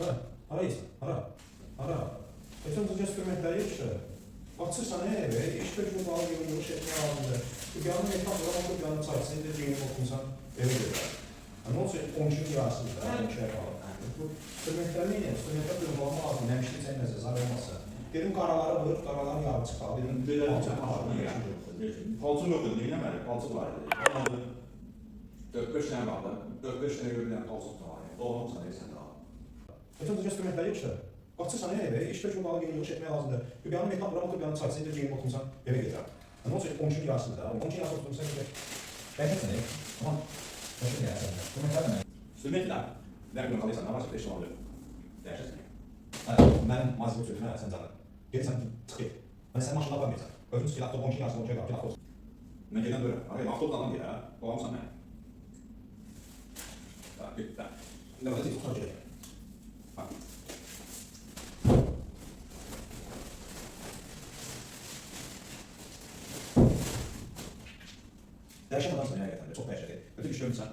Hara? Hara yesin? Hara? Bütün bu göstermekleri işte. Açırsan eve, iş tecrübe bağlı yolunu etmeye lazımdır. Bu yanına etaplara bakıp yanına sayısın, bir de giyim okunsan eve göre. Yani olsa 13. yarısında, 12'ye falan. Bu sürmekler neydi? Sürmekler bir olma lazım, demiştim sen nəzə, zar olmasa. Dedim qaraları vur, qaraları yarı çıxal. Dedim, Belə palçı yox idi, neyləməli? Palçı var idi. Olmadı. 4-5 dənə qaldı. 4-5 dənə görülən palçı da var. Olmamsa neysən daha. bütün bu göstermekleri işte. Açırsan eve, iş tecrübe bağlı yolunu etmeye lazımdır. Bir yanına etaplara bakıp yanına sayısın, bir de giyim okunsan eve gelir. Yani olsa 13. yarısında, 12 yarısı oturmuşsan eve. Ben hepsini. Tamam. Başım ya. Sürmekler mi? Sürməklə, nə bilmə qalıysan, nə varsa 5 dənə alıyor. Dəyişəsən. Ben mazlum sözüm, sen canım. Gelirsen çıkıp. Hani sen maşına yapamıyorsan. Özün çıkıp laptop 12 yarısı 12 yarısı olsun. Mən gedən böyle. Ay, avtobus alan ya. Olamsan mən. Tak, git, tak. Ne var? Tutar çocuk. Ha. Değişen adamsın ya gerçekten. Çok değişik. Kötü bir şey görmüşsen.